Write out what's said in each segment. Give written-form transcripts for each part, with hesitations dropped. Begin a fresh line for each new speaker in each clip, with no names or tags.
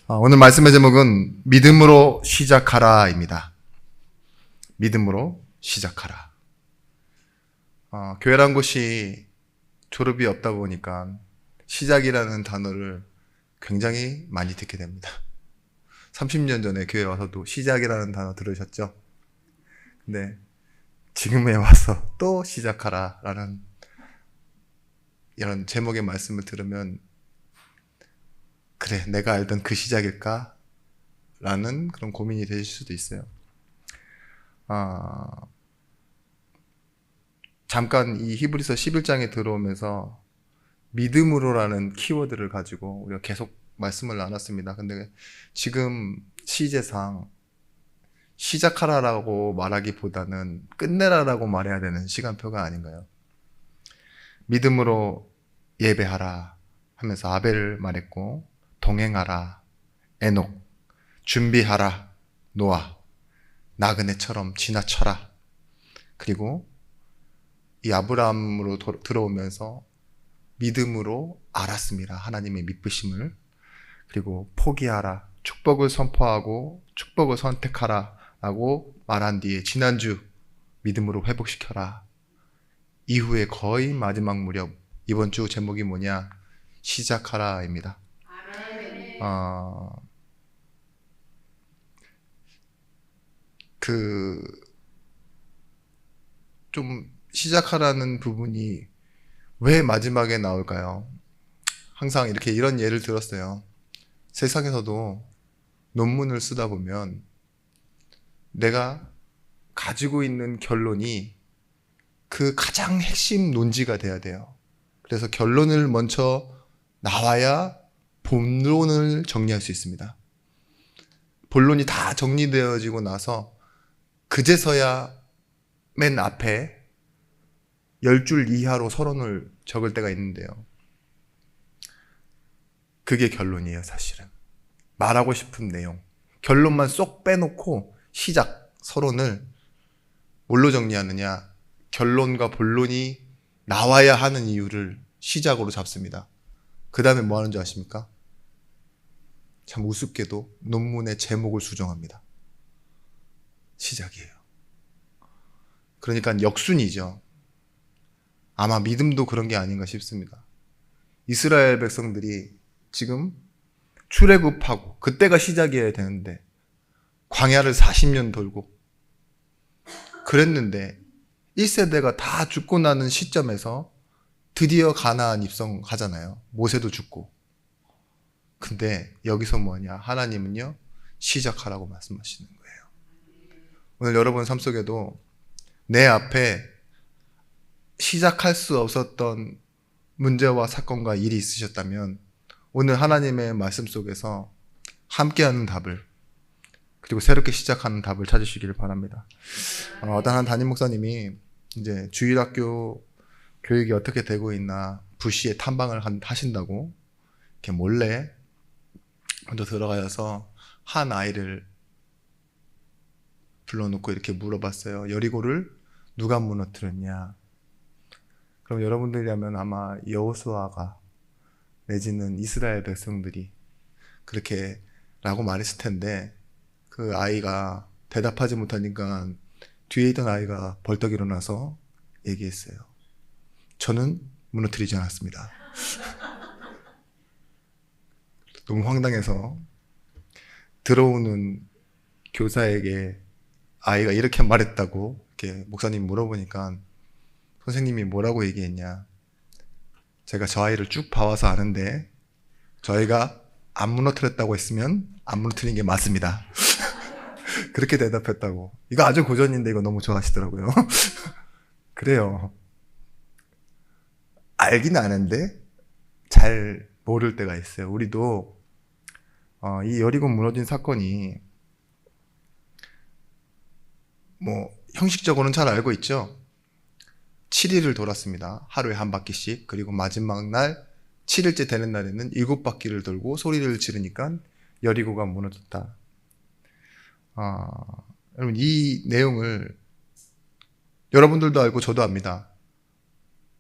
오늘 말씀의 제목은 믿음으로 시작하라입니다. 믿음으로 시작하라. 교회란 곳이 졸업이 없다 보니까 시작이라는 단어를 굉장히 많이 듣게 됩니다. 30년 전에 교회 와서도 시작이라는 단어 들으셨죠? 근데 지금에 와서 또 시작하라 라는 이런 제목의 말씀을 들으면 그래, 내가 알던 그 시작일까? 라는 그런 고민이 되실 수도 있어요. 잠깐 이 히브리서 11장에 들어오면서 믿음으로라는 키워드를 가지고 우리가 계속 말씀을 나눴습니다. 근데 지금 시제상 시작하라라고 말하기보다는 끝내라라고 말해야 되는 시간표가 아닌가요? 믿음으로 예배하라 하면서 아벨을 말했고, 동행하라 에녹, 준비하라 노아, 나그네처럼 지나쳐라. 그리고 이 아브라함으로 들어오면서 믿음으로 알았습니다. 하나님의 믿으심을. 그리고 포기하라, 축복을 선포하고 축복을 선택하라 라고 말한 뒤에 지난주 믿음으로 회복시켜라. 이후에 거의 마지막 무렵, 이번 주 제목이 뭐냐? 시작하라입니다. 좀 시작하라는 부분이 왜 마지막에 나올까요? 항상 이런 예를 들었어요. 세상에서도 논문을 쓰다 보면 내가 가지고 있는 결론이 그 가장 핵심 논지가 돼야 돼요. 그래서 결론을 먼저 나와야 본론을 정리할 수 있습니다. 본론이 다 정리되어지고 나서 그제서야 맨 앞에 10줄 이하로 서론을 적을 때가 있는데요. 그게 결론이에요, 사실은. 말하고 싶은 내용. 결론만 쏙 빼놓고 시작, 서론을 뭘로 정리하느냐? 결론과 본론이 나와야 하는 이유를 시작으로 잡습니다. 그 다음에 뭐 하는 줄 아십니까? 참 우습게도 논문의 제목을 수정합니다. 시작이에요. 그러니까 역순이죠. 아마 믿음도 그런 게 아닌가 싶습니다. 이스라엘 백성들이 지금 출애굽하고 그때가 시작이어야 되는데 광야를 40년 돌고 그랬는데 1세대가 다 죽고 나는 시점에서 드디어 가나안 입성하잖아요. 모세도 죽고. 근데 여기서 뭐냐? 하나님은요, 시작하라고 말씀하시는 거예요. 오늘 여러분 삶 속에도 내 앞에 시작할 수 없었던 문제와 사건과 일이 있으셨다면 오늘 하나님의 말씀 속에서 함께하는 답을, 그리고 새롭게 시작하는 답을 찾으시기를 바랍니다. 어떤 한 담임 목사님이 이제 주일학교 교육이 어떻게 되고 있나 부시에 탐방을 하신다고 이렇게 몰래 먼저 들어가서 한 아이를 불러놓고 이렇게 물어봤어요. 여리고를 누가 무너뜨렸냐? 그럼 여러분들이라면 아마 여호수아가 내지는 이스라엘 백성들이 그렇게 라고 말했을 텐데 그 아이가 대답하지 못하니까 뒤에 있던 아이가 벌떡 일어나서 얘기했어요. 저는 무너뜨리지 않았습니다. 너무 황당해서 들어오는 교사에게 아이가 이렇게 말했다고 이렇게 목사님 물어보니까 선생님이 뭐라고 얘기했냐? 제가 저 아이를 쭉 봐와서 아는데 저희가 안 무너뜨렸다고 했으면 안 무너뜨린 게 맞습니다. 그렇게 대답했다고. 이거 아주 고전인데 이거 너무 좋아하시더라고요. 그래요. 알긴 아는데 잘 모를 때가 있어요. 우리도 이 여리고 무너진 사건이 뭐 형식적으로는 잘 알고 있죠. 7일을 돌았습니다. 하루에 한 바퀴씩. 그리고 마지막 날 7일째 되는 날에는 7바퀴를 돌고 소리를 지르니까 여리고가 무너졌다. 여러분 이 내용을 여러분들도 알고 저도 압니다.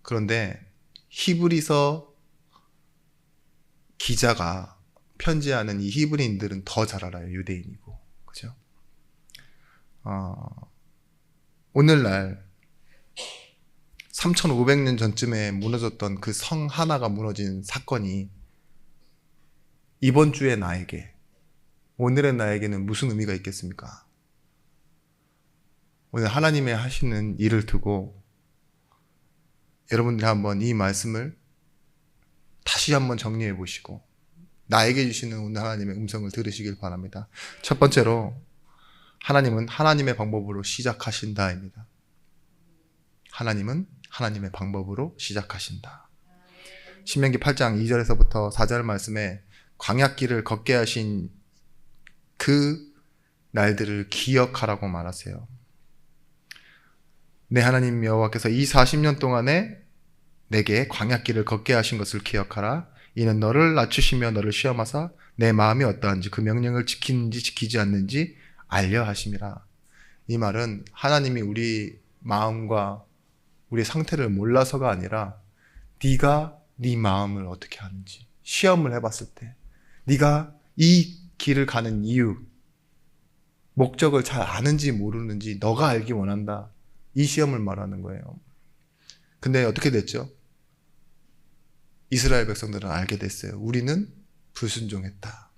그런데 히브리서 기자가 편지하는 이 히브리인들은 더 잘 알아요. 유대인이고. 그죠? 오늘날 3500년 전쯤에 무너졌던 그 성 하나가 무너진 사건이 이번 주의 나에게, 오늘의 나에게는 무슨 의미가 있겠습니까? 오늘 하나님의 하시는 일을 두고 여러분들이 한번 이 말씀을 다시 한번 정리해 보시고 나에게 주시는 오늘 하나님의 음성을 들으시길 바랍니다. 첫 번째로 하나님은 하나님의 방법으로 시작하신다입니다. 하나님은 하나님의 방법으로 시작하신다. 신명기 8장 2절에서부터 4절 말씀에 광야길을 걷게 하신 그 날들을 기억하라고 말하세요. 내 하나님 여호와께서 이 40년 동안에 내게 광야길을 걷게 하신 것을 기억하라. 이는 너를 낮추시며 너를 시험하사 내 마음이 어떠한지 그 명령을 지키는지 지키지 않는지 알려 하심이라. 이 말은 하나님이 우리 마음과 우리 상태를 몰라서가 아니라 네가 네 마음을 어떻게 하는지 시험을 해봤을 때 네가 이 길을 가는 이유, 목적을 잘 아는지 모르는지 너가 알기 원한다. 이 시험을 말하는 거예요. 근데 어떻게 됐죠? 이스라엘 백성들은 알게 됐어요. 우리는 불순종했다.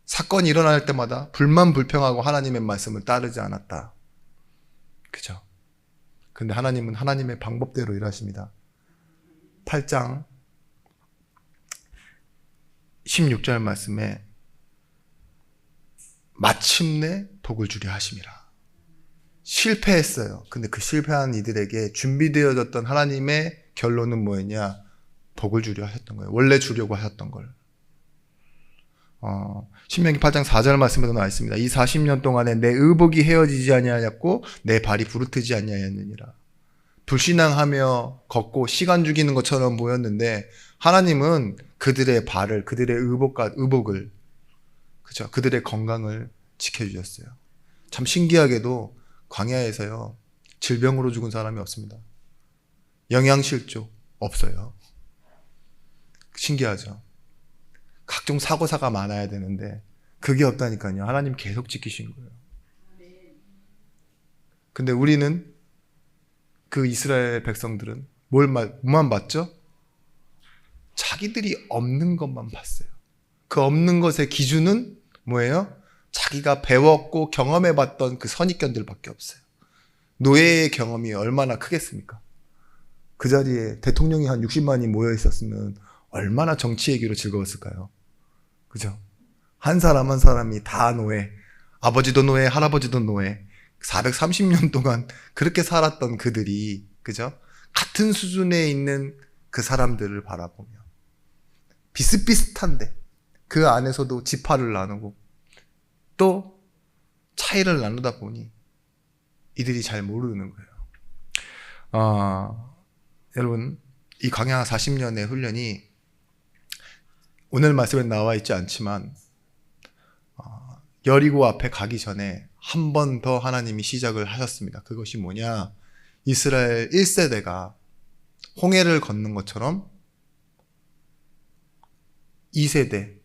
사건이 일어날 때마다 불만불평하고 하나님의 말씀을 따르지 않았다. 그죠? 근데 하나님은 하나님의 방법대로 일하십니다. 8장 16절 말씀에 마침내 복을 주려 하심이라. 실패했어요. 근데 그 실패한 이들에게 준비되어졌던 하나님의 결론은 뭐였냐? 복을 주려 하셨던 거예요. 원래 주려고 하셨던 걸. 신명기 8장 4절 말씀에도 나와 있습니다. 이 40년 동안에 내 의복이 헤어지지 아니하였고 내 발이 부르트지 아니하였느니라. 불신앙하며 걷고 시간 죽이는 것처럼 보였는데 하나님은 그들의 발을, 그들의 의복을, 그죠? 그들의 건강을 지켜주셨어요. 참 신기하게도 광야에서요, 질병으로 죽은 사람이 없습니다. 영양실조 없어요. 신기하죠? 각종 사고사가 많아야 되는데 그게 없다니까요. 하나님 계속 지키신 거예요. 근데 우리는 그 이스라엘 백성들은 뭐만 봤죠? 자기들이 없는 것만 봤어요. 그 없는 것의 기준은 뭐예요? 자기가 배웠고 경험해봤던 그 선입견들밖에 없어요. 노예의 경험이 얼마나 크겠습니까? 그 자리에 대통령이 한 60만이 모여 있었으면 얼마나 정치 얘기로 즐거웠을까요? 그죠? 한 사람 한 사람이 다 노예, 아버지도 노예, 할아버지도 노예, 430년 동안 그렇게 살았던 그들이, 그죠? 같은 수준에 있는 그 사람들을 바라보며 비슷비슷한데 그 안에서도 지파를 나누고 또 차이를 나누다 보니 이들이 잘 모르는 거예요. 여러분, 이 광야 40년의 훈련이 오늘 말씀에 나와 있지 않지만 여리고 앞에 가기 전에 한 번 더 하나님이 시작을 하셨습니다. 그것이 뭐냐? 이스라엘 1세대가 홍해를 걷는 것처럼 2세대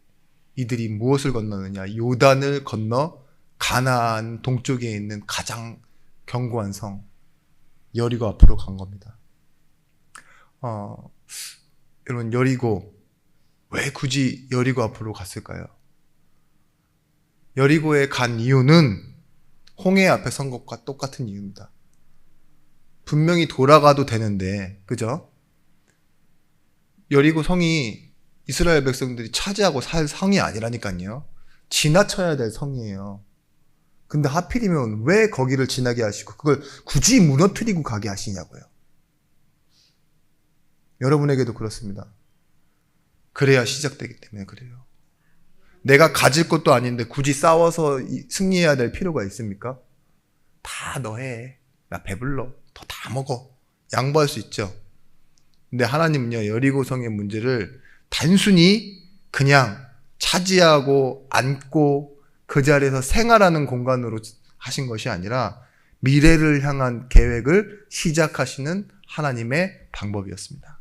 이들이 무엇을 건너느냐? 요단을 건너 가나안 동쪽에 있는 가장 견고한 성 여리고 앞으로 간 겁니다. 여러분, 여리고 왜 굳이 여리고 앞으로 갔을까요? 여리고에 간 이유는 홍해 앞에 선 것과 똑같은 이유입니다. 분명히 돌아가도 되는데, 그죠? 여리고 성이 이스라엘 백성들이 차지하고 살 성이 아니라니까요. 지나쳐야 될 성이에요. 근데 하필이면 왜 거기를 지나게 하시고 그걸 굳이 무너뜨리고 가게 하시냐고요. 여러분에게도 그렇습니다. 그래야 시작되기 때문에 그래요. 내가 가질 것도 아닌데 굳이 싸워서 승리해야 될 필요가 있습니까? 다 너 해. 나 배불러. 더 다 먹어. 양보할 수 있죠. 근데 하나님은요, 여리고성의 문제를 단순히 그냥 차지하고 앉고 그 자리에서 생활하는 공간으로 하신 것이 아니라 미래를 향한 계획을 시작하시는 하나님의 방법이었습니다.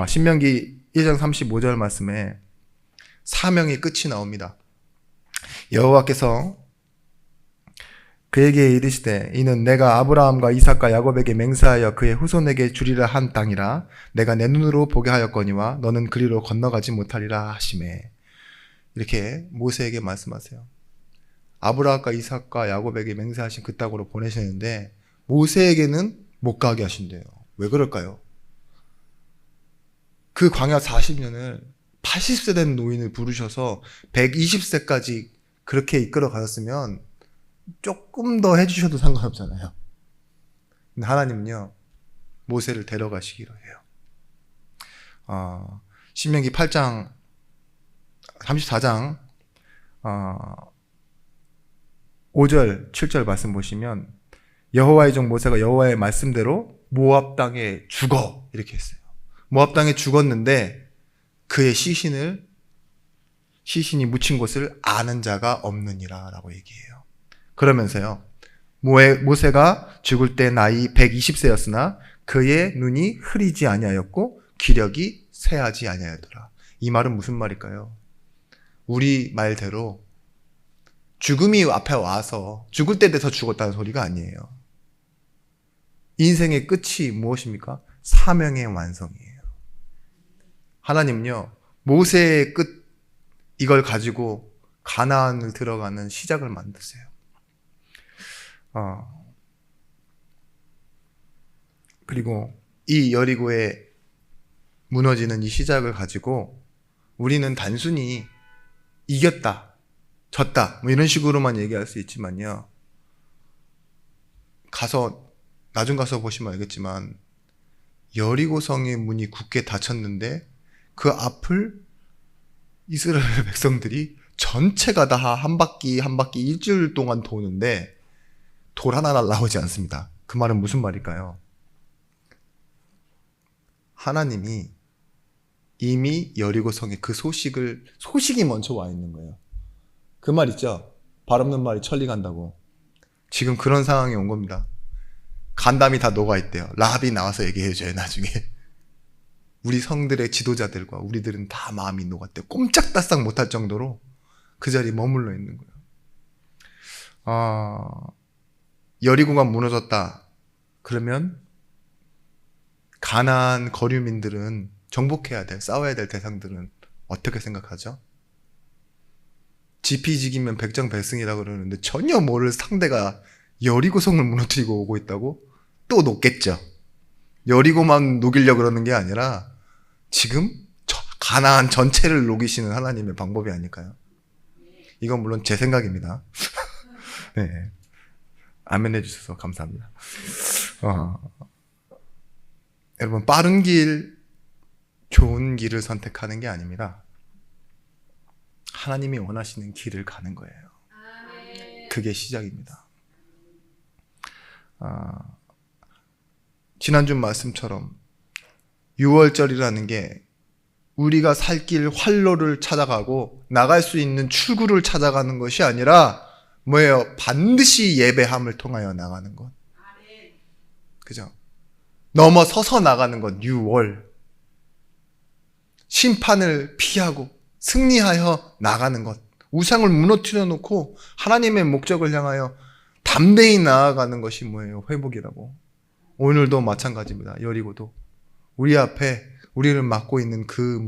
신명기 1장 35절 말씀에 사명의 끝이 나옵니다. 여호와께서 그에게 이르시되 이는 내가 아브라함과 이삭과 야곱에게 맹세하여 그의 후손에게 주리라 한 땅이라 내가 내 눈으로 보게 하였거니와 너는 그리로 건너가지 못하리라 하시매. 이렇게 모세에게 말씀하세요. 아브라함과 이삭과 야곱에게 맹세하신 그 땅으로 보내시는데 모세에게는 못 가게 하신대요. 왜 그럴까요? 그 광야 40년을 80세 된 노인을 부르셔서 120세까지 그렇게 이끌어 가셨으면 조금 더 해주셔도 상관없잖아요. 근데 하나님은요, 모세를 데려가시기로 해요. 신명기 8장, 34장, 5절, 7절 말씀 보시면, 여호와의 종 모세가 여호와의 말씀대로 모압 땅에 죽어. 이렇게 했어요. 모압 땅에 죽었는데, 그의 시신이 묻힌 곳을 아는 자가 없느니라 라고 얘기해요. 그러면서요, 모세가 죽을 때 나이 120세였으나 그의 눈이 흐리지 아니하였고 기력이 쇠하지 아니하였더라. 이 말은 무슨 말일까요? 우리 말대로 죽음이 앞에 와서 죽을 때 돼서 죽었다는 소리가 아니에요. 인생의 끝이 무엇입니까? 사명의 완성이에요. 하나님은요, 모세의 끝 이걸 가지고 가나안을 들어가는 시작을 만드세요. 그리고 이 여리고에 무너지는 이 시작을 가지고 우리는 단순히 이겼다, 졌다, 뭐 이런 식으로만 얘기할 수 있지만요. 나중 가서 보시면 알겠지만, 여리고성의 문이 굳게 닫혔는데 그 앞을 이스라엘 백성들이 전체가 다 한 바퀴 일주일 동안 도는데 돌 하나 나오지 않습니다. 그 말은 무슨 말일까요? 하나님이 이미 여리고성에 그 소식이 먼저 와 있는 거예요. 그 말 있죠? 발 없는 말이 천리 간다고. 지금 그런 상황이 온 겁니다. 간담이 다 녹아 있대요. 라합이 나와서 얘기해줘요, 나중에. 우리 성들의 지도자들과 우리들은 다 마음이 녹았대요. 꼼짝달싹 못할 정도로 그 자리에 머물러 있는 거예요. 여리고가 무너졌다. 그러면 가나안 거류민들은 정복해야 될, 싸워야 될 대상들은 어떻게 생각하죠? 지피지기면 백전백승이라고 그러는데 전혀 모를 상대가 여리고성을 무너뜨리고 오고 있다고? 또 녹겠죠. 여리고만 녹이려고 그러는 게 아니라 지금 가나안 전체를 녹이시는 하나님의 방법이 아닐까요? 이건 물론 제 생각입니다. 네. 아멘 해주셔서 감사합니다. 여러분, 빠른 길, 좋은 길을 선택하는 게 아닙니다. 하나님이 원하시는 길을 가는 거예요. 그게 시작입니다. 지난주 말씀처럼 6월절이라는 게 우리가 살 길 활로를 찾아가고 나갈 수 있는 출구를 찾아가는 것이 아니라 뭐예요? 반드시 예배함을 통하여 나가는 것. 그죠? 넘어서서 나가는 것. 6월. 심판을 피하고 승리하여 나가는 것. 우상을 무너뜨려 놓고 하나님의 목적을 향하여 담대히 나아가는 것이 뭐예요? 회복이라고. 오늘도 마찬가지입니다. 여리고도. 우리 앞에 우리를 막고 있는 그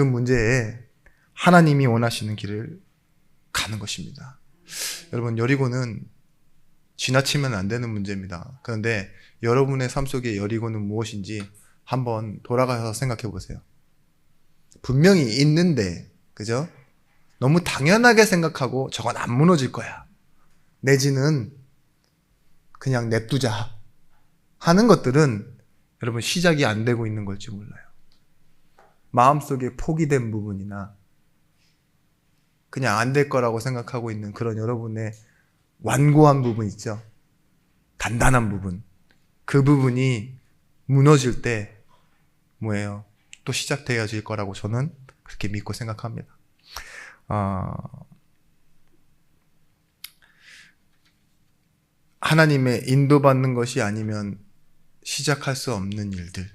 문제에 하나님이 원하시는 길을 가는 것입니다. 여러분, 여리고는 지나치면 안 되는 문제입니다. 그런데 여러분의 삶 속에 여리고는 무엇인지 한번 돌아가서 생각해 보세요. 분명히 있는데, 그죠? 너무 당연하게 생각하고 저건 안 무너질 거야. 내지는 그냥 냅두자 하는 것들은 여러분 시작이 안 되고 있는 걸지 몰라요. 마음속에 포기된 부분이나 그냥 안 될 거라고 생각하고 있는 그런 여러분의 완고한 부분 있죠. 단단한 부분. 그 부분이 무너질 때 뭐예요? 또 시작되어질 거라고 저는 그렇게 믿고 생각합니다. 하나님의 인도받는 것이 아니면 시작할 수 없는 일들,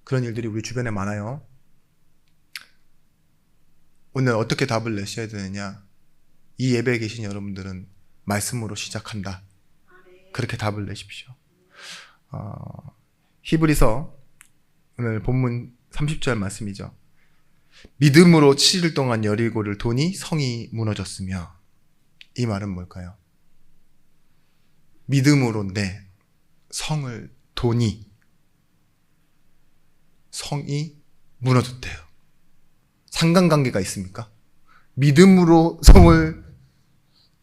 그런 일들이 우리 주변에 많아요. 오늘 어떻게 답을 내셔야 되느냐? 이 예배에 계신 여러분들은 말씀으로 시작한다. 그렇게 답을 내십시오. 히브리서 오늘 본문 30절 말씀이죠. 믿음으로 7일 동안 여리고를 도니 성이 무너졌으며, 이 말은 뭘까요? 믿음으로 내 성을 도니 성이 무너졌대요. 상관관계가 있습니까? 믿음으로 성을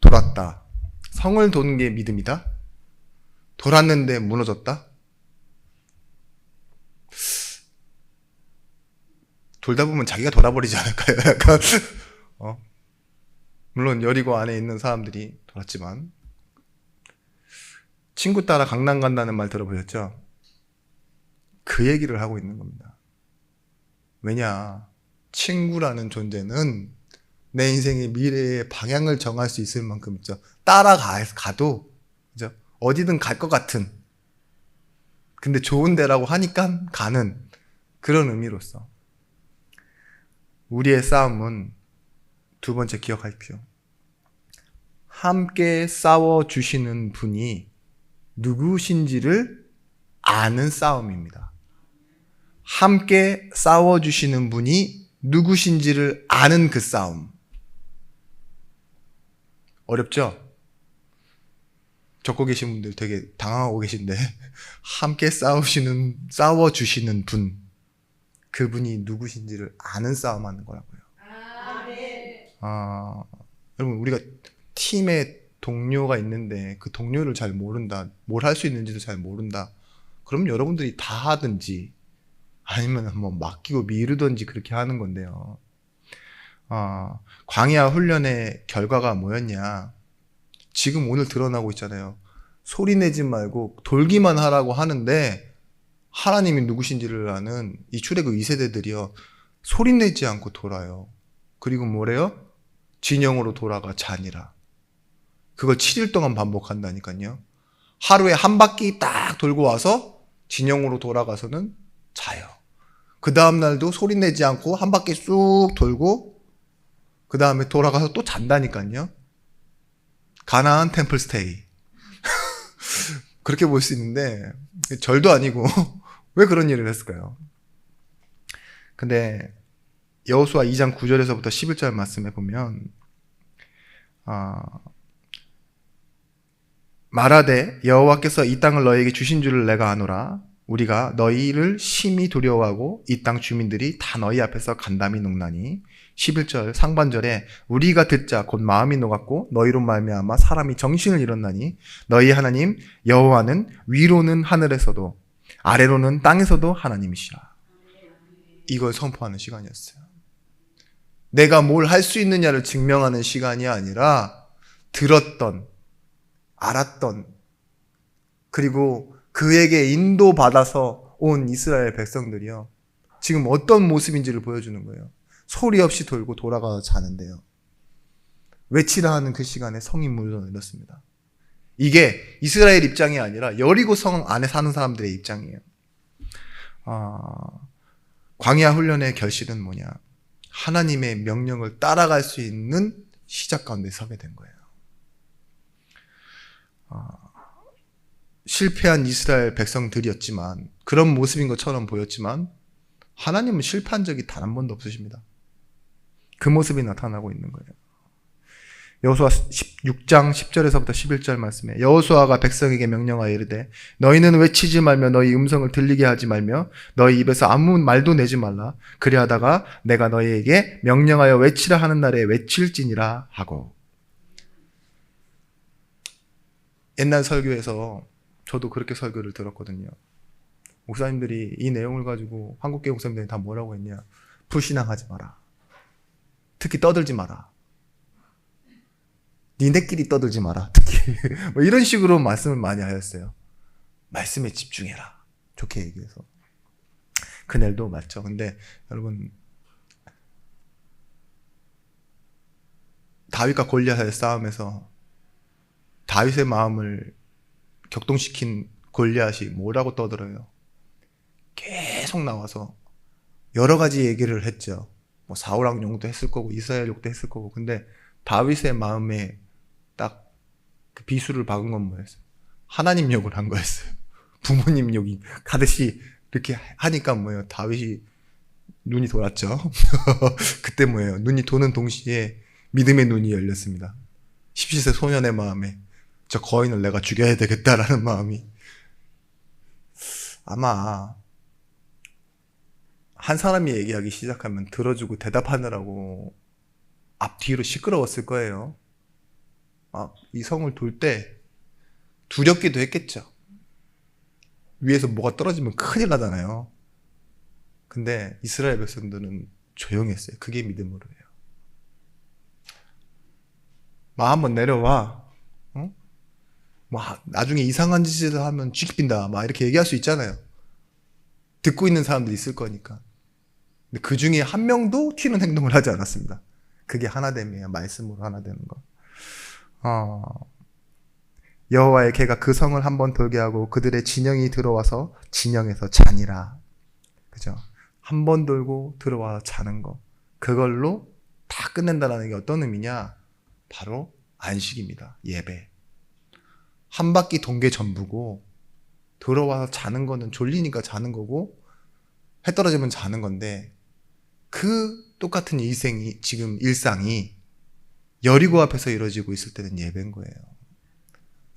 돌았다. 성을 도는 게 믿음이다? 돌았는데 무너졌다? 돌다 보면 자기가 돌아버리지 않을까요? 약간 물론 여리고 안에 있는 사람들이 돌았지만, 친구 따라 강남 간다는 말 들어보셨죠? 그 얘기를 하고 있는 겁니다. 왜냐, 친구라는 존재는 내 인생의 미래의 방향을 정할 수 있을 만큼 있죠. 따라가도 그죠? 어디든 갈 것 같은, 근데 좋은 데라고 하니까 가는 그런 의미로서 우리의 싸움은 두 번째 기억하십시오. 함께 싸워주시는 분이 누구신지를 아는 싸움입니다. 함께 싸워주시는 분이 누구신지를 아는 그 싸움. 어렵죠? 적고 계신 분들 되게 당황하고 계신데, 함께 싸워주시는 분, 그분이 누구신지를 아는 싸움하는 거라고요. 여러분, 우리가 팀에 동료가 있는데 그 동료를 잘 모른다, 뭘 할 수 있는지도 잘 모른다, 그럼 여러분들이 다 하든지 아니면 뭐 맡기고 미루든지 그렇게 하는 건데요. 광야 훈련의 결과가 뭐였냐? 지금 오늘 드러나고 있잖아요. 소리 내지 말고 돌기만 하라고 하는데, 하나님이 누구신지를 아는 이 출애굽 2세대들이요, 소리 내지 않고 돌아요. 그리고 뭐래요? 진영으로 돌아가 자니라. 그걸 7일 동안 반복한다니까요. 하루에 한 바퀴 딱 돌고 와서 진영으로 돌아가서는 자요. 그 다음날도 소리 내지 않고 한 바퀴 쑥 돌고 그 다음에 돌아가서 또 잔다니까요. 가나안 템플 스테이. 그렇게 볼 수 있는데, 절도 아니고 왜 그런 일을 했을까요? 근데 여호수아 2장 9절에서부터 11절 말씀에 보면, 말하되 여호와께서 이 땅을 너희에게 주신 줄을 내가 아노라. 우리가 너희를 심히 두려워하고 이 땅 주민들이 다 너희 앞에서 간담이 녹나니. 11절 상반절에 우리가 듣자 곧 마음이 녹았고 너희로 말미암아 사람이 정신을 잃었나니 너희 하나님 여호와는 위로는 하늘에서도 아래로는 땅에서도 하나님이시라. 이걸 선포하는 시간이었어요. 내가 뭘 할 수 있느냐를 증명하는 시간이 아니라 들었던, 알았던, 그리고 그에게 인도받아서 온 이스라엘 백성들이요, 지금 어떤 모습인지를 보여주는 거예요. 소리 없이 돌고 돌아가서 자는데요, 외치라 하는 그 시간에 성이 무너졌습니다. 이게 이스라엘 입장이 아니라 여리고 성 안에 사는 사람들의 입장이에요. 광야 훈련의 결실은 뭐냐? 하나님의 명령을 따라갈 수 있는 시작 가운데 서게 된 거예요. 실패한 이스라엘 백성들이었지만, 그런 모습인 것처럼 보였지만 하나님은 실패한 적이 단 한 번도 없으십니다. 그 모습이 나타나고 있는 거예요. 여호수아 6장 10절에서부터 11절 말씀에 여호수아가 백성에게 명령하여 이르되 너희는 외치지 말며 너희 음성을 들리게 하지 말며 너희 입에서 아무 말도 내지 말라. 그리하다가 내가 너희에게 명령하여 외치라 하는 날에 외칠지니라 하고. 옛날 설교에서 저도 그렇게 설교를 들었거든요. 목사님들이 이 내용을 가지고 한국교회 목사님들이 다 뭐라고 했냐? 불신앙하지 마라. 특히 떠들지 마라. 니네끼리 떠들지 마라. 특히 뭐 이런 식으로 말씀을 많이 하였어요. 말씀에 집중해라. 좋게 얘기해서. 그날도 맞죠. 근데 여러분, 다윗과 골리앗의 싸움에서 다윗의 마음을 격동시킨 골리앗이 뭐라고 떠들어요? 계속 나와서 여러 가지 얘기를 했죠. 뭐 사울왕 욕도 했을 거고 이스라엘 욕도 했을 거고. 근데 다윗의 마음에 딱 그 비수를 박은 건 뭐였어요? 하나님 욕을 한 거였어요. 부모님 욕이 가듯이 이렇게 하니까 뭐예요? 다윗이 눈이 돌았죠. 그때 뭐예요? 눈이 도는 동시에 믿음의 눈이 열렸습니다. 17세 소년의 마음에 저 거인을 내가 죽여야 되겠다라는 마음이. 아마 한 사람이 얘기하기 시작하면 들어주고 대답하느라고 앞뒤로 시끄러웠을 거예요. 이 성을 돌 때 두렵기도 했겠죠. 위에서 뭐가 떨어지면 큰일 나잖아요. 근데 이스라엘 백성들은 조용했어요. 그게 믿음으로 해요. 한번 내려와. 나중에 이상한 짓을 하면 쥐긴다. 이렇게 얘기할 수 있잖아요. 듣고 있는 사람들이 있을 거니까. 근데 그 중에 한 명도 튀는 행동을 하지 않았습니다. 그게 하나됨이에요. 말씀으로 하나 되는 거. 여호와의 개가 그 성을 한번 돌게 하고 그들의 진영이 들어와서 진영에서 자니라. 그죠? 한 번 돌고 들어와서 자는 거. 그걸로 다 끝낸다는 게 어떤 의미냐? 바로 안식입니다. 예배. 한 바퀴 돈 게 전부고 들어와서 자는 거는 졸리니까 자는 거고 해 떨어지면 자는 건데 그 똑같은 지금 일상이 여리고 앞에서 이루어지고 있을 때는 예배인 거예요.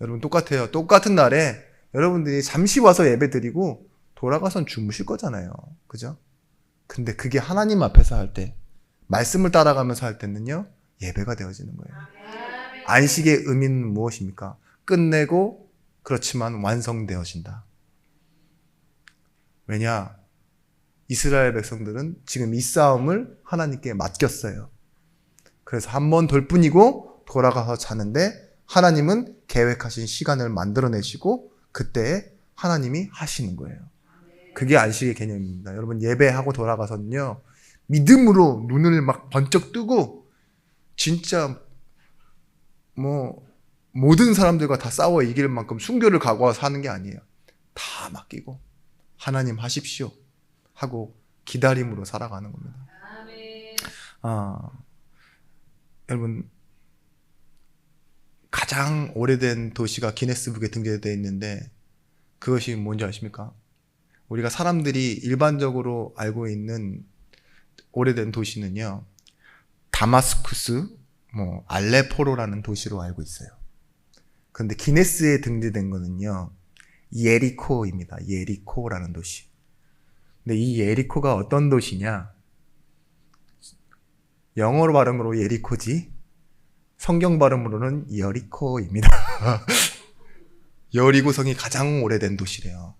여러분 똑같아요. 똑같은 날에 여러분들이 잠시 와서 예배 드리고 돌아가선 주무실 거잖아요. 그죠? 근데 그게 하나님 앞에서 할 때, 말씀을 따라가면서 할 때는요, 예배가 되어지는 거예요. 안식의 의미는 무엇입니까? 끝내고 그렇지만 완성되어진다. 왜냐? 이스라엘 백성들은 지금 이 싸움을 하나님께 맡겼어요. 그래서 한 번 돌 뿐이고 돌아가서 자는데 하나님은 계획하신 시간을 만들어내시고 그때에 하나님이 하시는 거예요. 그게 안식의 개념입니다. 여러분 예배하고 돌아가서는요, 믿음으로 눈을 막 번쩍 뜨고 진짜 모든 사람들과 다 싸워 이길 만큼 순교를 각오해서 사는 게 아니에요. 다 맡기고 하나님 하십시오 하고 기다림으로 살아가는 겁니다. 여러분 가장 오래된 도시가 기네스북에 등재되어 있는데 그것이 뭔지 아십니까? 우리가 사람들이 일반적으로 알고 있는 오래된 도시는요, 다마스쿠스, 알레포로라는 도시로 알고 있어요. 그런데 기네스에 등재된 거는요, 예리코입니다. 예리코라는 도시. 근데 이 예리코가 어떤 도시냐? 영어로 발음으로 예리코지, 성경 발음으로는 여리코입니다. 여리고성이 가장 오래된 도시래요.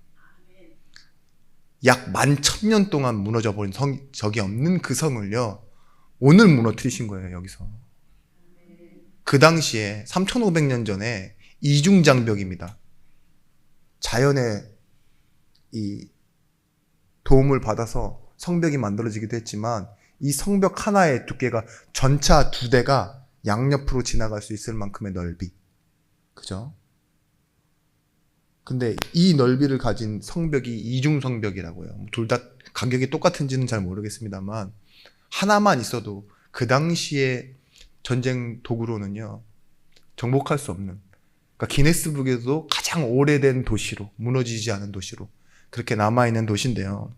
약 11,000년 동안 무너져 버린 적이 없는 그 성을요, 오늘 무너뜨리신 거예요, 여기서. 그 당시에 3,500년 전에 이중장벽입니다. 자연의 이 도움을 받아서 성벽이 만들어지기도 했지만 이 성벽 하나의 두께가 전차 2대가 양옆으로 지나갈 수 있을 만큼의 넓이. 그죠? 근데 이 넓이를 가진 성벽이 이중성벽이라고요. 둘 다 가격이 똑같은지는 잘 모르겠습니다만 하나만 있어도 그 당시에 전쟁 도구로는요, 정복할 수 없는, 그러니까 기네스북에도 가장 오래된 도시로, 무너지지 않은 도시로 그렇게 남아있는 도시인데요.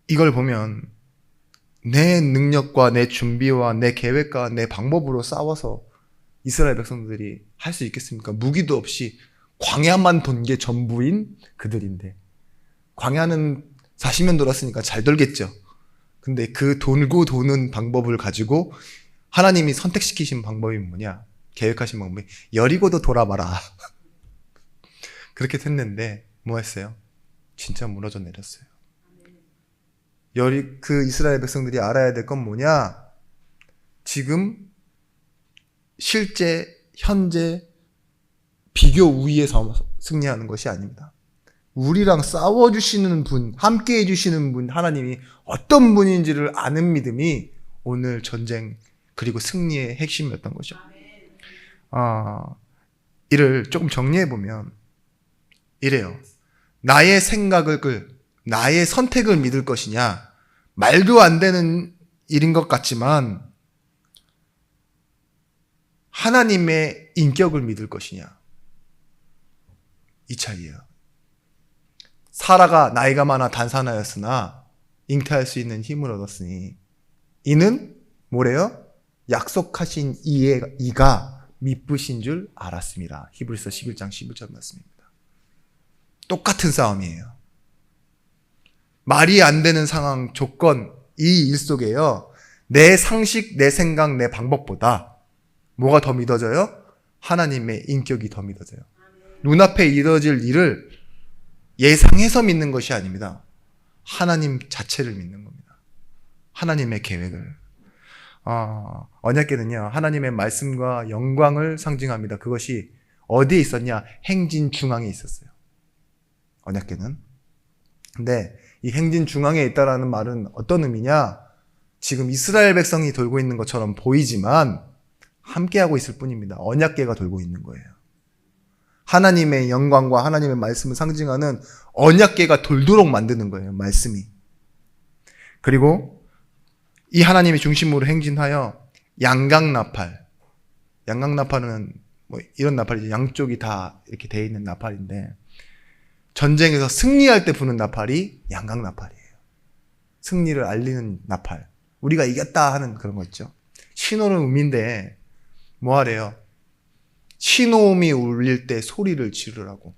이걸 보면 내 능력과 내 준비와 내 계획과 내 방법으로 싸워서 이스라엘 백성들이 할 수 있겠습니까? 무기도 없이 광야만 돈 게 전부인 그들인데, 광야는 40년 돌았으니까 잘 돌겠죠. 근데 그 돌고 도는 방법을 가지고 하나님이 선택시키신 방법이 뭐냐? 계획하신 방법이 여리고도 돌아봐라. 그렇게 됐는데 뭐 했어요? 진짜 무너져 내렸어요. 그 이스라엘 백성들이 알아야 될 건 뭐냐? 지금 실제 현재 비교 우위에서 승리하는 것이 아닙니다. 우리랑 싸워주시는 분, 함께 해주시는 분, 하나님이 어떤 분인지를 아는 믿음이 오늘 전쟁 그리고 승리의 핵심이었던 거죠. 이를 조금 정리해보면 이래요. 나의 생각을 나의 선택을 믿을 것이냐, 말도 안 되는 일인 것 같지만 하나님의 인격을 믿을 것이냐, 이 차이예요. 사라가 나이가 많아 단산하였으나 잉태할 수 있는 힘을 얻었으니 이는 뭐래요? 약속하신 이가 미쁘신 줄 알았습니다. 히브리서 11장 11절 말씀입니다. 똑같은 싸움이에요. 말이 안 되는 상황, 조건, 이 일 속에요, 내 상식, 내 생각, 내 방법보다 뭐가 더 믿어져요? 하나님의 인격이 더 믿어져요. 눈앞에 이루어질 일을 예상해서 믿는 것이 아닙니다. 하나님 자체를 믿는 겁니다. 하나님의 계획을. 언약궤는요, 하나님의 말씀과 영광을 상징합니다. 그것이 어디에 있었냐? 행진 중앙에 있었어요. 언약궤는. 근데 이 행진 중앙에 있다라는 말은 어떤 의미냐? 지금 이스라엘 백성이 돌고 있는 것처럼 보이지만 함께하고 있을 뿐입니다. 언약궤가 돌고 있는 거예요. 하나님의 영광과 하나님의 말씀을 상징하는 언약궤가 돌도록 만드는 거예요. 말씀이. 그리고 이 하나님의 중심으로 행진하여 양강나팔. 양강나팔은 뭐 이런 나팔이죠. 양쪽이 다 이렇게 되어 있는 나팔인데 전쟁에서 승리할 때 부는 나팔이 양강나팔이에요. 승리를 알리는 나팔. 우리가 이겼다 하는 그런 거 있죠. 신호는 음인데 뭐 하래요? 신호음이 울릴 때 소리를 지르라고.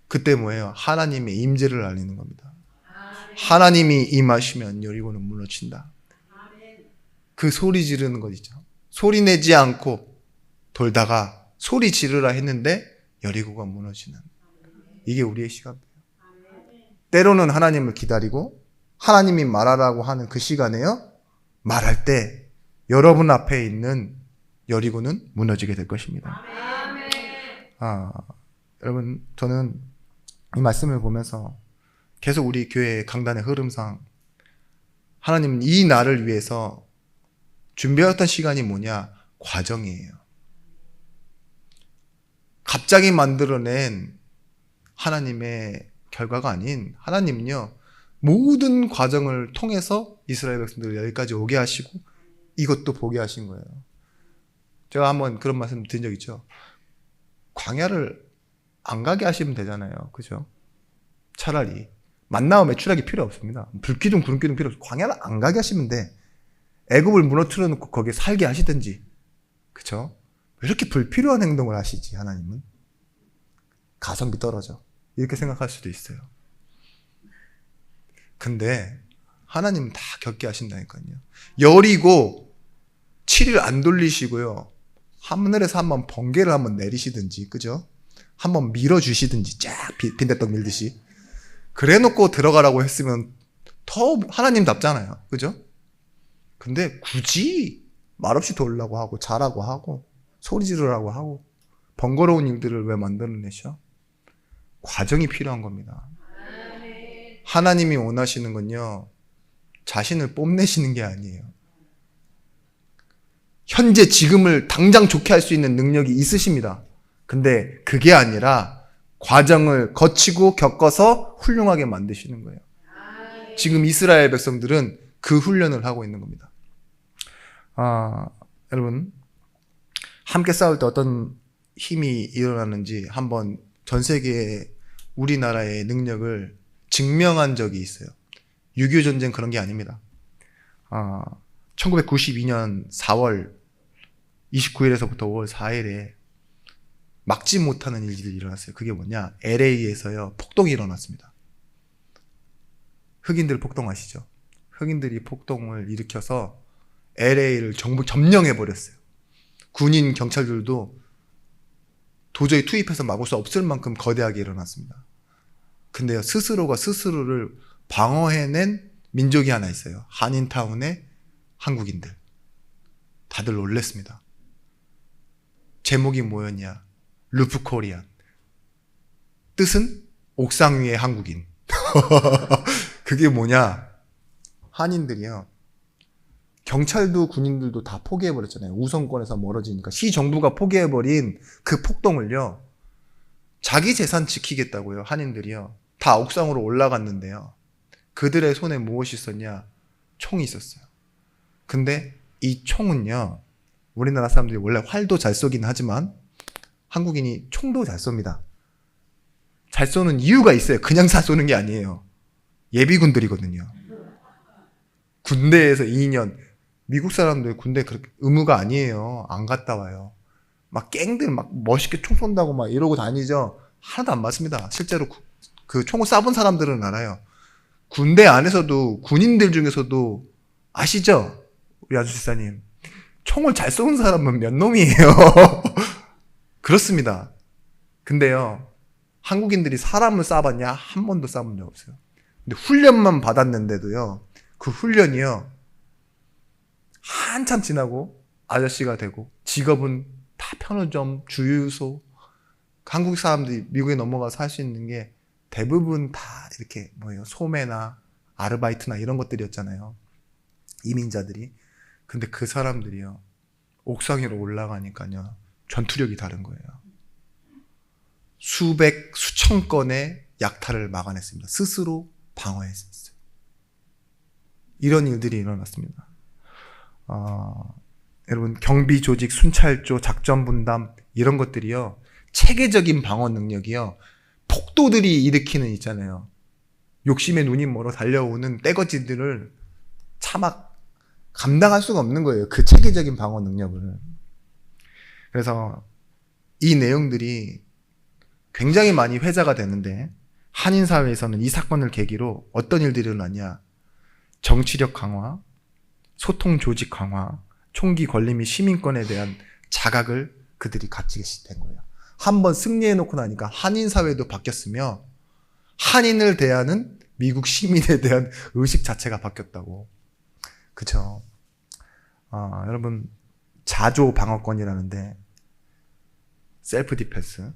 그때 뭐예요? 하나님의 임재를 알리는 겁니다. 하나님이 임하시면 여리고는 무너진다. 그 소리 지르는 것 있죠. 소리 내지 않고 돌다가 소리 지르라 했는데 여리고가 무너지는. 이게 우리의 시간이에요. 때로는 하나님을 기다리고 하나님이 말하라고 하는 그 시간에요, 말할 때 여러분 앞에 있는 여리고는 무너지게 될 것입니다. 여러분, 저는 이 말씀을 보면서 계속 우리 교회 강단의 흐름상 하나님은 이 날을 위해서 준비했던 시간이 뭐냐? 과정이에요. 갑자기 만들어낸 하나님의 결과가 아닌, 하나님은요, 모든 과정을 통해서 이스라엘 백성들을 여기까지 오게 하시고 이것도 보게 하신 거예요. 제가 한번 그런 말씀 드린 적 있죠. 광야를 안 가게 하시면 되잖아요. 그죠? 차라리 만나와 매출하기 필요 없습니다. 불기둥 구름기둥 필요 없어요. 광야를 안 가게 하시면 돼. 애굽을 무너뜨려 놓고 거기에 살게 하시든지. 그죠? 왜 이렇게 불필요한 행동을 하시지, 하나님은? 가성비 떨어져. 이렇게 생각할 수도 있어요. 근데 하나님은 다 겪게 하신다니까요. 열이고 7일 안 돌리시고요. 하늘에서 한번 번개를 한번 내리시든지, 그죠? 한번 밀어주시든지, 쫙 빈대떡 밀듯이. 그래 놓고 들어가라고 했으면 더 하나님답잖아요. 그죠? 근데 굳이 말없이 돌라고 하고, 자라고 하고, 소리 지르라고 하고, 번거로운 일들을 왜 만들어내셔? 과정이 필요한 겁니다. 하나님이 원하시는 건요, 자신을 뽐내시는 게 아니에요. 현재 지금을 당장 좋게 할 수 있는 능력이 있으십니다. 근데 그게 아니라 과정을 거치고 겪어서 훌륭하게 만드시는 거예요. 지금 이스라엘 백성들은 그 훈련을 하고 있는 겁니다. 여러분, 함께 싸울 때 어떤 힘이 일어나는지 한번 전 세계에 우리나라의 능력을 증명한 적이 있어요. 6.25 전쟁 그런 게 아닙니다. 1992년 4월 29일에서부터 5월 4일에 막지 못하는 일들이 일어났어요. 그게 뭐냐? LA에서요, 폭동이 일어났습니다. 흑인들 폭동 아시죠? 흑인들이 폭동을 일으켜서 LA를 전부 점령해버렸어요. 군인, 경찰들도 도저히 투입해서 막을 수 없을 만큼 거대하게 일어났습니다. 근데요, 스스로가 스스로를 방어해낸 민족이 하나 있어요. 한인타운의 한국인들. 다들 놀랬습니다. 제목이 뭐였냐? 루프 코리안. 뜻은 옥상 위의 한국인. 그게 뭐냐? 한인들이요, 경찰도 군인들도 다 포기해버렸잖아요. 우선권에서 멀어지니까. 시정부가 포기해버린 그 폭동을요, 자기 재산 지키겠다고요, 한인들이요, 다 옥상으로 올라갔는데요. 그들의 손에 무엇이 있었냐? 총이 있었어요. 근데 이 총은요, 우리나라 사람들이 원래 활도 잘 쏘긴 하지만 한국인이 총도 잘 쏩니다. 잘 쏘는 이유가 있어요. 그냥 잘 쏘는 게 아니에요. 예비군들이거든요. 군대에서 2년, 미국 사람들 군대 그렇게 의무가 아니에요. 안 갔다 와요. 막 갱들 막 멋있게 총 쏜다고 막 이러고 다니죠. 하나도 안 맞습니다. 실제로 그 총을 쏴본 사람들은 알아요. 군대 안에서도 군인들 중에서도 아시죠? 우리 아주지사님. 총을 잘 쏘는 사람은 몇 놈이에요. 그렇습니다. 근데요, 한국인들이 사람을 쏴봤냐? 한 번도 쏴본 적 없어요. 근데 훈련만 받았는데도요, 그 훈련이요, 한참 지나고 아저씨가 되고, 직업은 다 편의점, 주유소, 한국 사람들이 미국에 넘어가서 할 수 있는 게 대부분 다 이렇게 소매나 아르바이트나 이런 것들이었잖아요. 이민자들이. 근데 그 사람들이요, 옥상 위로 올라가니까요, 전투력이 다른 거예요. 수백, 수천 건의 약탈을 막아냈습니다. 스스로 방어했었어요. 이런 일들이 일어났습니다. 여러분, 경비 조직, 순찰조, 작전 분담 이런 것들이요, 체계적인 방어 능력이요, 폭도들이 일으키는 있잖아요. 욕심에 눈이 멀어 달려오는 떼거지들을 차마 감당할 수가 없는 거예요. 그 체계적인 방어 능력을. 그래서 이 내용들이 굉장히 많이 회자가 되는데, 한인 사회에서는 이 사건을 계기로 어떤 일들이 일어났냐? 정치력 강화, 소통 조직 강화, 총기 권리 및 시민권에 대한 자각을 그들이 갖추게 된 거예요. 한번 승리해놓고 나니까 한인 사회도 바뀌었으며, 한인을 대하는 미국 시민에 대한 의식 자체가 바뀌었다고. 그쵸? 여러분, 자조 방어권이라는데, 셀프 디펜스.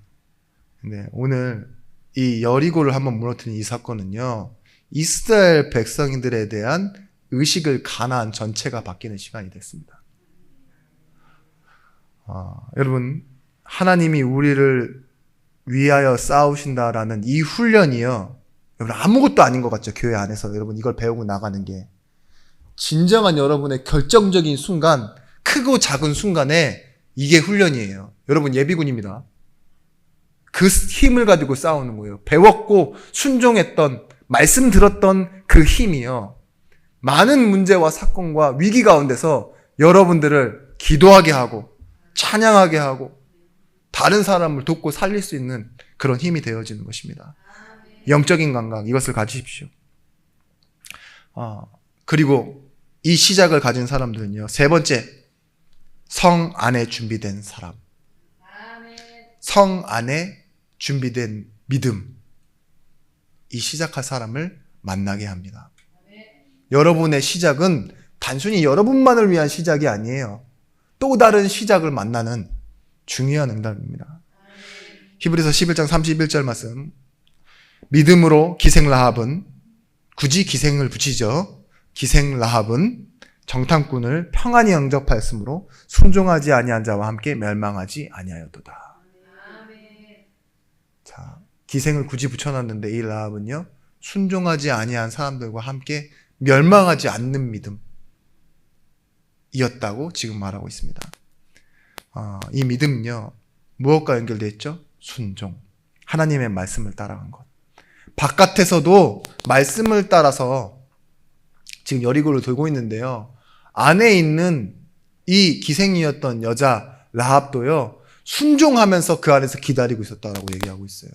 근데 오늘 이 여리고를 한번 무너뜨린 이 사건은요, 이스라엘 백성들에 대한 의식을 가나안 전체가 바뀌는 시간이 됐습니다. 여러분, 하나님이 우리를 위하여 싸우신다라는 이 훈련이요, 여러분 아무것도 아닌 것 같죠? 교회 안에서 여러분 이걸 배우고 나가는 게. 진정한 여러분의 결정적인 순간, 크고 작은 순간에 이게 훈련이에요. 여러분 예비군입니다. 그 힘을 가지고 싸우는 거예요. 배웠고 순종했던, 말씀 들었던 그 힘이요, 많은 문제와 사건과 위기 가운데서 여러분들을 기도하게 하고 찬양하게 하고 다른 사람을 돕고 살릴 수 있는 그런 힘이 되어지는 것입니다. 영적인 감각, 이것을 가지십시오. 그리고 이 시작을 가진 사람들은요, 세 번째, 성 안에 준비된 사람. 성 안에 준비된 믿음. 이 시작할 사람을 만나게 합니다. 여러분의 시작은 단순히 여러분만을 위한 시작이 아니에요. 또 다른 시작을 만나는 중요한 응답입니다. 히브리서 11장 31절 말씀. 믿음으로 기생 라합은, 굳이 기생을 붙이죠. 기생 라합은 정탐꾼을 평안히 영접하였으므로 순종하지 아니한 자와 함께 멸망하지 아니하였도다. 자, 기생을 굳이 붙여놨는데 이 라합은요, 순종하지 아니한 사람들과 함께 멸망하지 않는 믿음이었다고 지금 말하고 있습니다. 이 믿음은요, 무엇과 연결되어 있죠? 순종. 하나님의 말씀을 따라간 것. 바깥에서도 말씀을 따라서 지금 여리고를 돌고 있는데요, 안에 있는 이 기생이었던 여자 라합도요, 순종하면서 그 안에서 기다리고 있었다라고 얘기하고 있어요.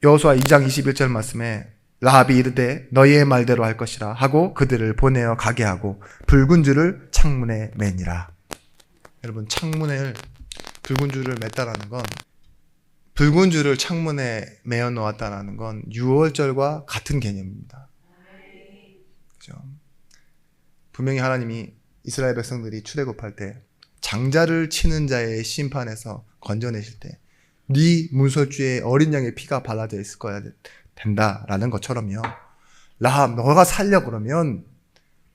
여호수아 2장 21절 말씀에 라합이 이르되 너희의 말대로 할 것이라 하고 그들을 보내어 가게 하고 붉은 줄을 창문에 매니라. 여러분, 창문에 붉은 줄을 맸다라는 건, 붉은 줄을 창문에 매어 놓았다라는 건 유월절과 같은 개념입니다. 그죠? 분명히 하나님이 이스라엘 백성들이 출애굽할 때 장자를 치는 자의 심판에서 건져내실 때 네 문설주에 어린 양의 피가 발라져 있을 거야 된다라는 것처럼요, 라합 너가 살려 그러면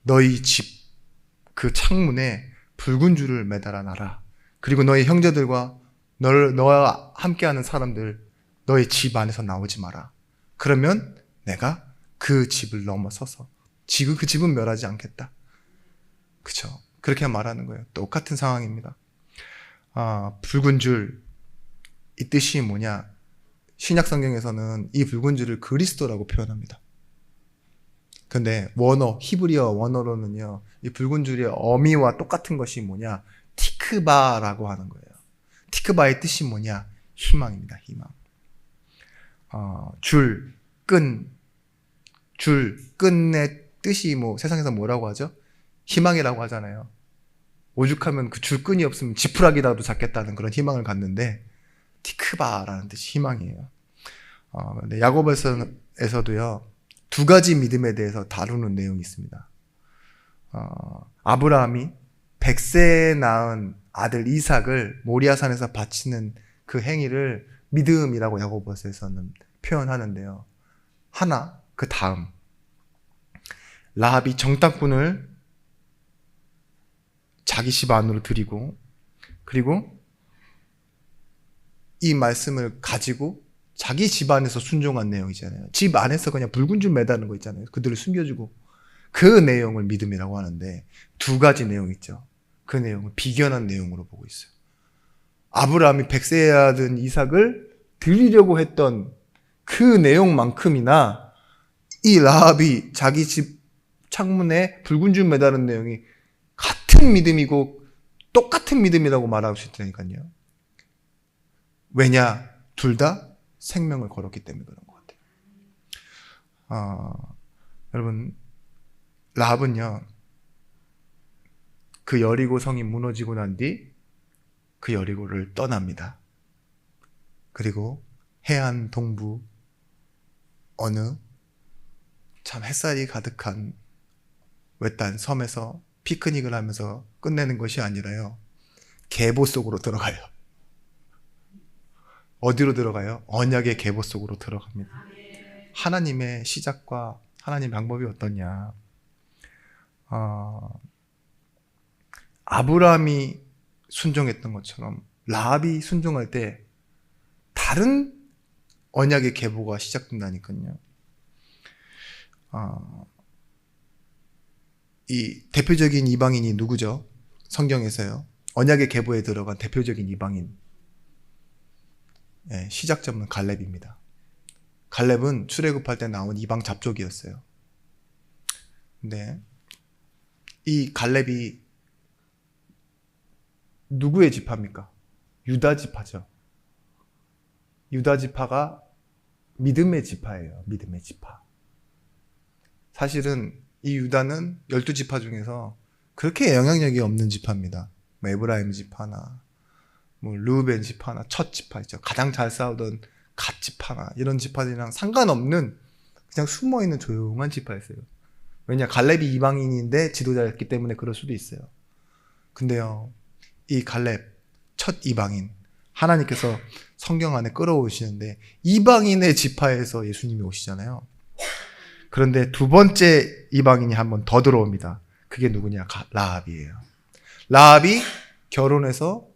너희 집 그 창문에 붉은 줄을 매달아 놔라. 그리고 너희 형제들과 너와 함께하는 사람들 너의 집 안에서 나오지 마라. 그러면 내가 그 집을 넘어서서 지금 그 집은 멸하지 않겠다. 그쵸? 그렇게 말하는 거예요. 똑같은 상황입니다. 붉은 줄, 이 뜻이 뭐냐? 신약 성경에서는 이 붉은 줄을 그리스도라고 표현합니다. 근데 원어, 히브리어 원어로는요, 이 붉은 줄의 어미와 똑같은 것이 뭐냐? 티크바라고 하는 거예요. 티크바의 뜻이 뭐냐? 희망입니다, 희망. 끈의 뜻이 세상에서 뭐라고 하죠? 희망이라고 하잖아요. 오죽하면 그 줄끈이 없으면 지푸라기라도 잡겠다는 그런 희망을 갖는데, 티크바라는 뜻이 희망이에요. 근데 야고보서에서도요, 두 가지 믿음에 대해서 다루는 내용이 있습니다. 아브라함이 100세에 낳은 아들 이삭을 모리아산에서 바치는 그 행위를 믿음이라고 야고보서에서는 표현하는데요. 하나, 그 다음. 라합이 정탐꾼을 자기 집 안으로 들이고, 그리고 이 말씀을 가지고 자기 집 안에서 순종한 내용이잖아요. 집 안에서 그냥 붉은 줄 매다는 거 있잖아요. 그들을 숨겨주고. 그 내용을 믿음이라고 하는데, 두 가지 내용 있죠. 그 내용을 비견한 내용으로 보고 있어요. 아브라함이 100세에 낳은 이삭을 드리려고 했던 그 내용만큼이나 이 라합이 자기 집 창문에 붉은 줄 매다는 내용이 같은 믿음이고 똑같은 믿음이라고 말할 수 있다니까요. 왜냐? 둘 다 생명을 걸었기 때문에 그런 것 같아요. 여러분, 라합은요, 그 여리고 성이 무너지고 난 뒤 그 여리고를 떠납니다. 그리고 해안 동부 어느 참 햇살이 가득한 외딴 섬에서 피크닉을 하면서 끝내는 것이 아니라요, 계보 속으로 들어가요. 어디로 들어가요? 언약의 계보 속으로 들어갑니다. 하나님의 시작과 하나님의 방법이 어떠냐? 아브라함이 순종했던 것처럼 라합이 순종할 때 다른 언약의 계보가 시작된다니까요. 이 대표적인 이방인이 누구죠? 성경에서요. 언약의 계보에 들어간 대표적인 이방인. 시작점은 갈렙입니다. 갈렙은 출애굽할 때 나온 이방 잡족이었어요. 근데 이 갈렙이 누구의 지파입니까? 유다 지파죠. 유다 지파가 믿음의 지파예요. 믿음의 지파. 사실은 이 유다는 12지파 중에서 그렇게 영향력이 없는 지파입니다. 에브라임 지파나 르우벤 지파나 첫 지파 있죠. 가장 잘 싸우던 갓 지파나 이런 지파들이랑 상관없는 그냥 숨어있는 조용한 지파였어요. 왜냐? 갈렙이 이방인인데 지도자였기 때문에 그럴 수도 있어요. 근데요, 이 갈렙 첫 이방인, 하나님께서 성경 안에 끌어오시는데 이방인의 지파에서 예수님이 오시잖아요. 그런데 두 번째 이방인이 한 번 더 들어옵니다. 그게 누구냐? 라합이에요. 라합이 결혼해서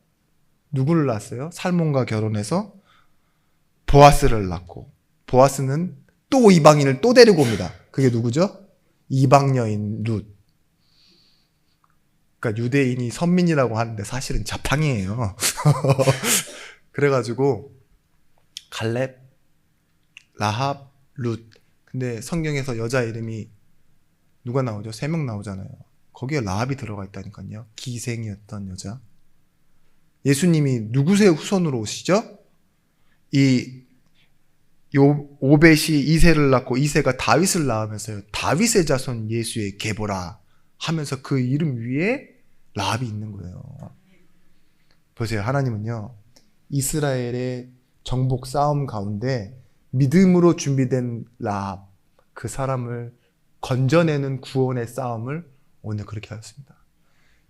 누구를 낳았어요? 살몬과 결혼해서 보아스를 낳고, 보아스는 또 이방인을 또 데리고 옵니다. 그게 누구죠? 이방 여인 룻. 그러니까 유대인이 선민이라고 하는데 사실은 자팡이에요. 그래가지고 갈렙, 라합, 룻. 근데 성경에서 여자 이름이 누가 나오죠? 3명 나오잖아요. 거기에 라합이 들어가 있다니까요. 기생이었던 여자. 예수님이 누구의 후손으로 오시죠? 오벳이 이새를 낳고 이새가 다윗을 낳으면서요, 다윗의 자손 예수의 계보라 하면서 그 이름 위에 라합이 있는 거예요. 보세요. 하나님은요, 이스라엘의 정복 싸움 가운데 믿음으로 준비된 라합, 그 사람을 건져내는 구원의 싸움을 오늘 그렇게 하였습니다.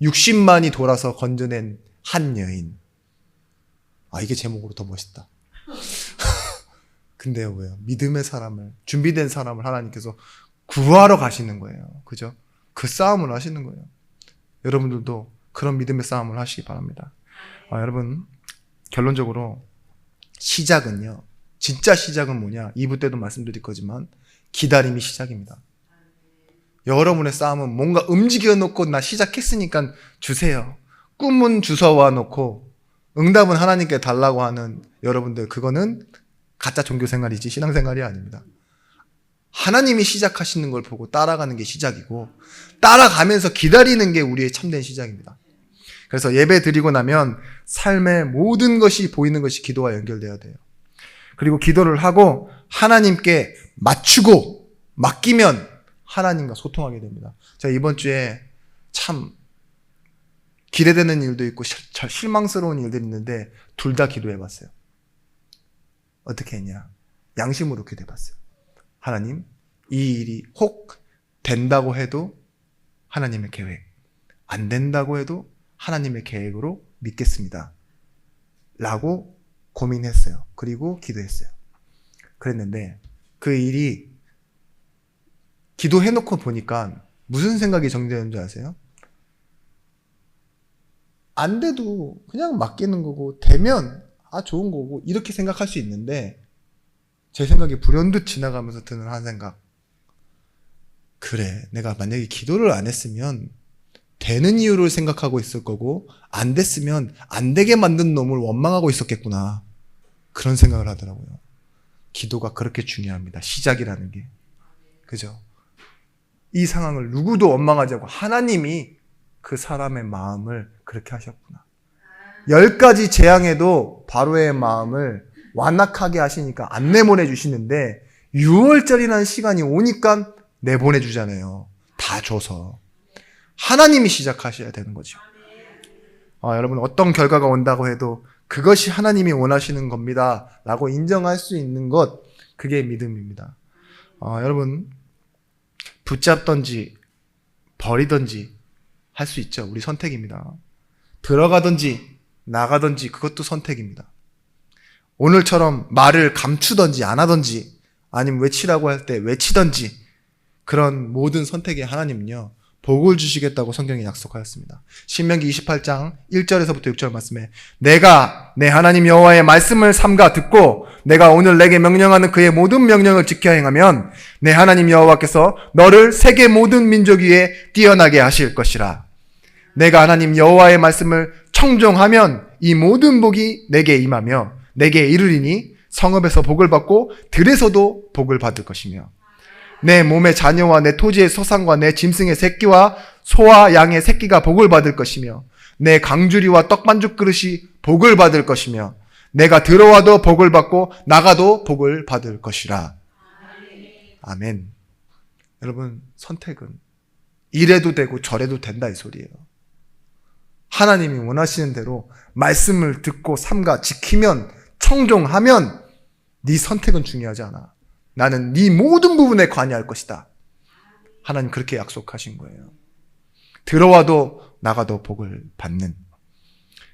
60만이 돌아서 건져낸 한 여인. 이게 제목으로 더 멋있다. 근데요, 왜요? 믿음의 사람을, 준비된 사람을 하나님께서 구하러 가시는 거예요. 그죠? 그 싸움을 하시는 거예요. 여러분들도 그런 믿음의 싸움을 하시기 바랍니다. 여러분, 결론적으로 시작은요, 진짜 시작은 뭐냐? 2부 때도 말씀드릴 거지만 기다림이 시작입니다. 여러분의 싸움은 뭔가 움직여 놓고 나 시작했으니까 주세요. 꿈은 주워와 놓고 응답은 하나님께 달라고 하는 여러분들, 그거는 가짜 종교생활이지 신앙생활이 아닙니다. 하나님이 시작하시는 걸 보고 따라가는 게 시작이고, 따라가면서 기다리는 게 우리의 참된 시작입니다. 그래서 예배 드리고 나면 삶의 모든 것이 보이는 것이 기도와 연결되어야 돼요. 그리고 기도를 하고 하나님께 맞추고 맡기면 하나님과 소통하게 됩니다. 제가 이번 주에 참 기대되는 일도 있고 실망스러운 일들이 있는데 둘 다 기도해봤어요. 어떻게 했냐? 양심으로 기도해봤어요. 하나님, 이 일이 혹 된다고 해도 하나님의 계획, 안 된다고 해도 하나님의 계획으로 믿겠습니다. 라고 고민했어요. 그리고 기도했어요. 그랬는데 그 일이 기도해놓고 보니까 무슨 생각이 정되는 줄 아세요? 안 돼도 그냥 맡기는 거고, 되면 좋은 거고, 이렇게 생각할 수 있는데, 제 생각이 불현듯 지나가면서 드는 한 생각. 그래, 내가 만약에 기도를 안 했으면 되는 이유를 생각하고 있을 거고, 안 됐으면 안 되게 만든 놈을 원망하고 있었겠구나. 그런 생각을 하더라고요. 기도가 그렇게 중요합니다. 시작이라는 게. 그죠? 이 상황을 누구도 원망하지 않고 하나님이 그 사람의 마음을 그렇게 하셨구나. 10가지 재앙에도 바로의 마음을 완악하게 하시니까 안 내보내 주시는데 6월절이라는 시간이 오니까 내보내 주잖아요. 다 줘서. 하나님이 시작하셔야 되는 거죠. 여러분, 어떤 결과가 온다고 해도 그것이 하나님이 원하시는 겁니다 라고 인정할 수 있는 것, 그게 믿음입니다. 여러분, 붙잡든지 버리든지 할 수 있죠. 우리 선택입니다. 들어가든지 나가든지 그것도 선택입니다. 오늘처럼 말을 감추든지 안 하든지, 아니면 외치라고 할 때 외치든지, 그런 모든 선택에 하나님은요 복을 주시겠다고 성경에 약속하였습니다. 신명기 28장 1절에서부터 6절 말씀에, 내가 내 하나님 여호와의 말씀을 삼가 듣고 내가 오늘 내게 명령하는 그의 모든 명령을 지켜 행하면 내 하나님 여호와께서 너를 세계 모든 민족 위에 뛰어나게 하실 것이라. 내가 하나님 여호와의 말씀을 청종하면 이 모든 복이 내게 임하며 내게 이르리니 성읍에서 복을 받고 들에서도 복을 받을 것이며, 내 몸의 자녀와 내 토지의 소산과 내 짐승의 새끼와 소와 양의 새끼가 복을 받을 것이며, 내 강주리와 떡반죽 그릇이 복을 받을 것이며, 내가 들어와도 복을 받고 나가도 복을 받을 것이라. 아멘. 여러분, 선택은 이래도 되고 저래도 된다 이 소리예요. 하나님이 원하시는 대로 말씀을 듣고 삼가 지키면, 청종하면 네 선택은 중요하지 않아. 나는 네 모든 부분에 관여할 것이다. 하나님 그렇게 약속하신 거예요. 들어와도 나가도 복을 받는.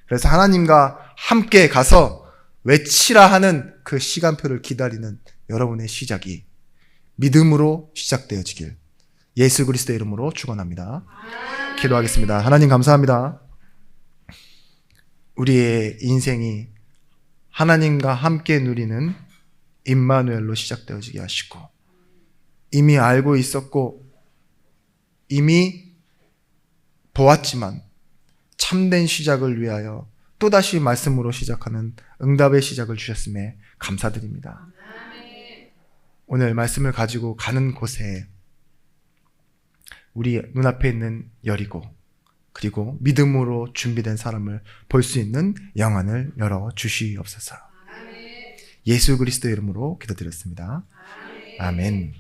그래서 하나님과 함께 가서 외치라 하는 그 시간표를 기다리는 여러분의 시작이 믿음으로 시작되어지길 예수 그리스도의 이름으로 축원합니다. 기도하겠습니다. 하나님 감사합니다. 우리의 인생이 하나님과 함께 누리는 임마누엘로 시작되어지게 하시고, 이미 알고 있었고 이미 보았지만 참된 시작을 위하여 또다시 말씀으로 시작하는 응답의 시작을 주셨음에 감사드립니다. 오늘 말씀을 가지고 가는 곳에 우리 눈앞에 있는 여리고, 그리고 믿음으로 준비된 사람을 볼 수 있는 영안을 열어 주시옵소서. 예수 그리스도의 이름으로 기도드렸습니다. 아멘.